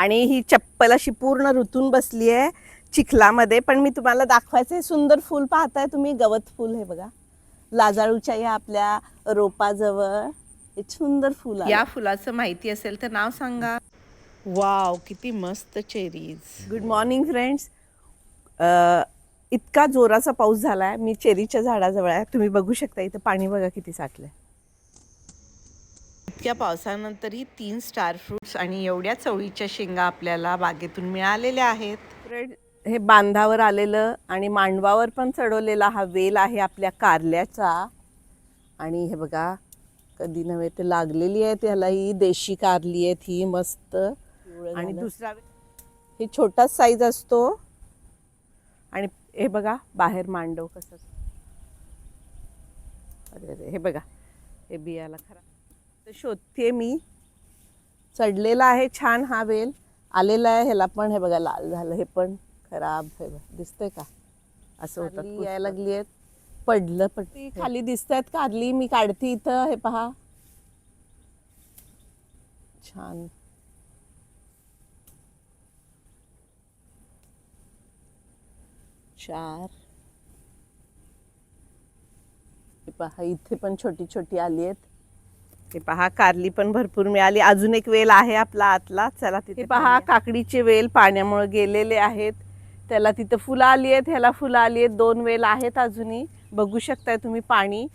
आणि ही चप्पल अशी पूर्ण रुतून बसली आहे चिखलामध्ये. पण मी तुम्हाला दाखवायचं, सुंदर फूल पाहताय तुम्ही, गवत फूल हे बघा, लाजाळूच्या या आपल्या रोपाजवळ एक सुंदर फूल आहे. या फुलाचं माहिती असेल तर नाव सांगा. वाव, किती मस्त चेरीज. Good morning friends. इतका जोराचा पाऊस झाला आहे, मी चेरीच्या झाडाजवळ आहे, तुम्ही बघू शकता इथं पाणी बघा किती साठलंय. इतक्या पावसानंतरही 3 स्टार फ्रूट्स आणि एवढ्या चवळीच्या शेंगा आपल्याला बागेतून मिळालेल्या आहेत. हे बांधावर आलेलं आणि मांडवावर पण चढवलेला हा वेल आहे आपल्या कारल्याचा. आणि हे बघा कधी नव्हे ते लागलेली आहे, त्याला ही देशी कारली आहे ही मस्त. आणि दुसरा हे छोटाच साईज असतो. आणि हे बघा बाहेर मांडव कसं, अरे हे बघा हे बियाला खराब तर शोधते मी. चढलेला आहे छान हा वेल, आलेला आहे ह्याला पण हे बघा लाल झालं, हे पण खराब हे दिसतंय का, असं होतं यायला लागली आहेत, पडलं ती खाली दिसत आहेत कारली. मी काढते इथं, हे पहा छान. चार हे पहा इथे पण छोटी छोटी आली आहेत. हे पहा कारली पण भरपूर मिळाली. अजून एक वेल आहे आपला आतला, चला तिथे पहा. काकडीचे वेल पाण्यामुळे गेलेले आहेत, त्याला तिथं फुलं आली आहेत, ह्याला फुलं आली आहेत. 2 वेल आहेत अजूनही, बघू शकताय तुम्ही पाणी.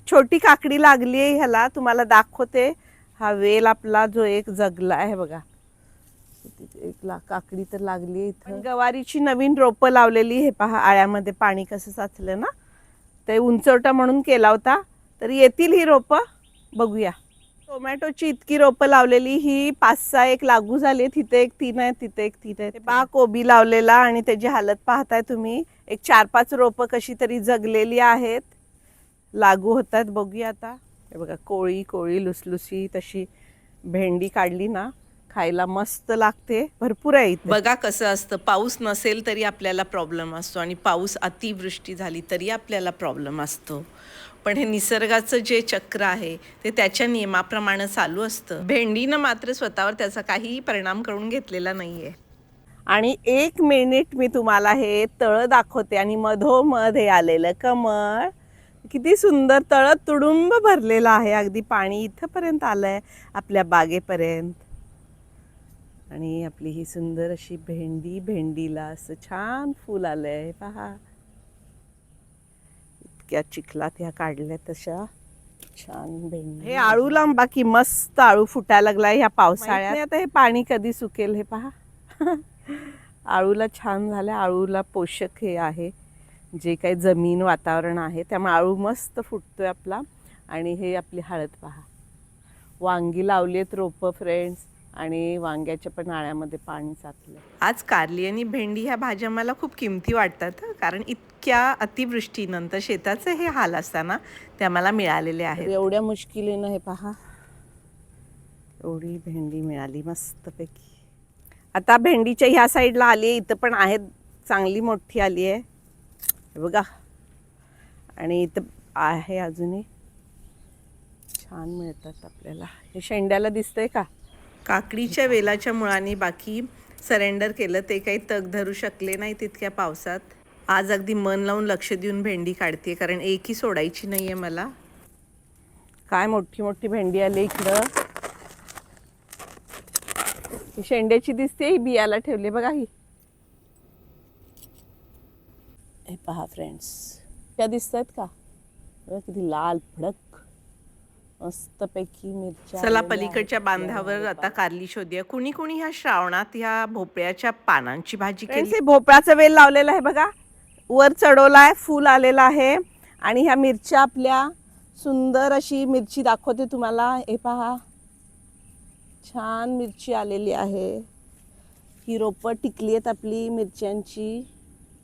छोटी काकडी लागली आहे ह्याला, तुम्हाला दाखवते. हा वेल आपला जो एक जगला आहे बघा, एक काकडी तर लागली इथं. गवारीची नवीन रोपं लावलेली, हे पहा आळ्यामध्ये पाणी कसं साचलं ना, ते उंचवटा म्हणून केला होता, तर येतील ही रोपं, बघूया. टोमॅटोची इतकी रोपं लावलेली, ही 5-6 एक लागू झाली, तिथे एक 3 आहेत, तिथे एक 3 आहेत. पहा कोबी लावलेला आणि त्याची हालत पाहताय तुम्ही. एक 4-5 रोपं कशी तरी जगलेली आहेत, लागू होत आहेत. बघूया आता. हे बघा कोळी कोळी लुसलुसी तशी भेंडी काढली ना, खायला मस्त लागते, भरपूर आहे इथे. बघा कसं असतं, पाऊस नसेल तरी आपल्याला प्रॉब्लेम असतो आणि पाऊस अतिवृष्टी झाली तरी आपल्याला प्रॉब्लेम असतो. पण हे निसर्गाचं जे चक्र आहे ते त्याच्या नियमाप्रमाणे चालू असतं. भेंडीनं मात्र स्वतःवर त्याचा काहीही परिणाम करून घेतलेला नाहीये. आणि 1 मिनिट मी तुम्हाला हे तळ दाखवते. आणि मधोमध हे आलेलं कमळ, किती सुंदर तळ तुडुंब भरलेलं आहे, अगदी पाणी इथंपर्यंत आलंय आपल्या बागेपर्यंत. आणि आपली ही सुंदर अशी भेंडी, भेंडीला असं छान फूल आलंय पहा. इतक्या चिखलात ह्या काढल्या तशा छान भेंडी. हे आळू लांबा की मस्त आळू फुटायला लागलाय ह्या पावसाळ्यात. आता हे पाणी कधी सुकेल हे पहा. आळूला छान झालं, आळूला पोषक हे आहे, जे काही जमीन वातावरण आहे त्यामुळे आळू मस्त फुटतोय आपला. आणि हे आपली हळद पहा. वांगी लावलीत रोपं फ्रेंड्स, आणि वांग्याच्या पण आळ्यामध्ये पाणी साचलं. आज कारली आणि भेंडी ह्या भाज्या मला खूप किमती वाटतात, कारण इतक्या अतिवृष्टीनंतर शेताचे हे हाल असताना त्या मला मिळालेले आहेत. एवढ्या मुश्किलीनं हे पहा एवढी भेंडी मिळाली मस्तपैकी. आता भेंडीच्या ह्या साईडला आली आहे, इथं पण आहेत, चांगली मोठी आली आहे हे बघा. आणि इथं आहे अजूनही, छान मिळतात आपल्याला. हे शेंड्याला दिसतंय का, काकडीच्या वेलाच्या मुळांनी बाकी सरेंडर केलं, ते काही तग धरू शकले नाही तितक्या पावसात. आज अगदी मन लावून लक्ष देऊन भेंडी काढते, कारण एकही सोडायची नाही आहे मला. काय मोठी मोठी भेंडी आली इकडं. ही शेंड्याची दिसते, ही बियाला ठेवली बघा. ही हे पहा फ्रेंड्स, त्या दिसत आहेत का, किती लाल भडक मस्तपैकी मिरच्या. चला पलीकडच्या बांधावर आता कारली शोधूया. कुणी कुणी ह्या श्रावणात ह्या भोपळ्याच्या पानांची भाजी केली. भोपळाचा वेल लावलेला आहे बघा, वर चढवला आहे, फूल आलेला आहे. आणि ह्या मिरच्या आपल्या, सुंदर अशी मिरची दाखवते तुम्हाला, हे पहा छान मिरची आलेली आहे. ही रोपं टिकली आहेत आपली मिरच्यांची.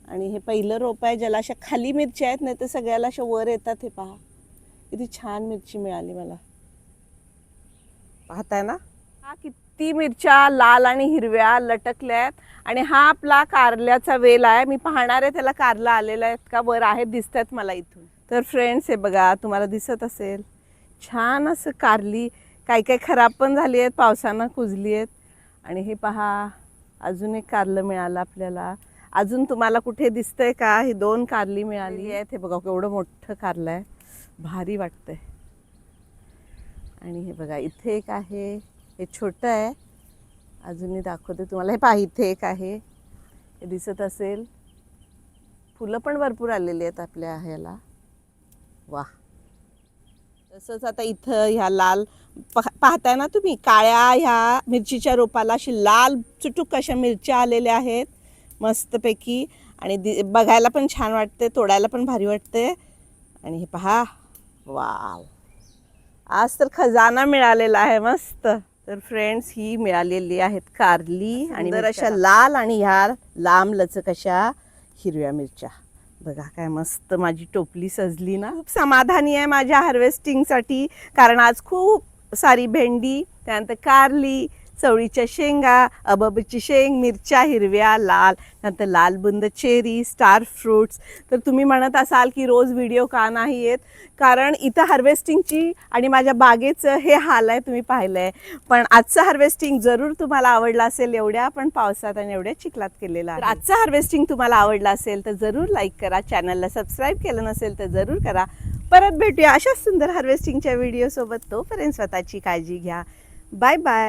आणि हे पहिलं रोप आहे ज्याला अशा खाली मिरच्या आहेत, नाही तर सगळ्याला अशा वर येतात. हे पहा किती छान मिरची मिळाली मला, पाहताय ना. हा किती मिरच्या लाल आणि हिरव्या लटकल्या आहेत. आणि हा आपला कारल्याचा वेल आहे, मी पाहणार आहे त्याला कारला आलेला आहेत का, वर आहेत दिसतात मला इथून. तर फ्रेंड्स हे बघा, तुम्हाला दिसत असेल छान असं कारली. काही काही खराब पण झाली आहेत, पावसानं कुजली आहेत. आणि हे पहा अजून एक कारलं मिळालं आपल्याला. अजून तुम्हाला कुठे दिसतंय का? ही 2 कारली मिळाली आहेत. हे बघा केवढं मोठं कारलं आहे, भारी वाटतंय. आणि हे बघा इथे एक आहे, हे छोटं आहे. अजूनही दाखवते तुम्हाला. हे पहा इथे एक आहे, हे दिसत असेल. फुलं पण भरपूर आलेली आहेत आपल्या ह्याला. वा. तसंच आता इथं ह्या लाल पाहताय ना तुम्ही, काळ्या ह्या मिरचीच्या रोपाला अशी लाल चुटुक अशा मिरच्या आलेल्या आहेत मस्तपैकी. आणि बघायला पण छान वाटते, तोडायला पण भारी वाटते. आणि हे पहा, वाव, आज तर खजाना मिळालेला आहे मस्त. तर फ्रेंड्स, ही मिळालेली आहेत कारली आणि अशा लाल आणि ह्या लांब लचक अशा हिरव्या मिरच्या. बघा काय मस्त माझी टोपली सजली ना. खूप समाधानी आहे माझ्या हार्वेस्टिंगसाठी, कारण आज खूप सारी भेंडी, त्यानंतर कारली, चवळीच्या शेंगा, अबबची शेंग, मिरच्या हिरव्या, लाल, नंतर लालबुंद चेरी, स्टार फ्रूट्स. तर तुम्ही म्हणत असाल की रोज व्हिडिओ का नाही येत, कारण इथं हार्वेस्टिंगची आणि माझ्या बागेचं हे हाल आहे, तुम्ही पाहिलं आहे. पण आजचं हार्वेस्टिंग जरूर तुम्हाला आवडलं असेल, एवढ्या पण पावसात आणि एवढ्या चिखलात केलेलं आहे. आजचं हार्वेस्टिंग तुम्हाला आवडलं असेल तर जरूर लाईक करा, चॅनलला सबस्क्राईब केलं नसेल तर जरूर करा. परत भेटूया अशाच सुंदर हार्वेस्टिंगच्या व्हिडिओसोबत. तोपर्यंत स्वतःची काळजी घ्या. Bye bye.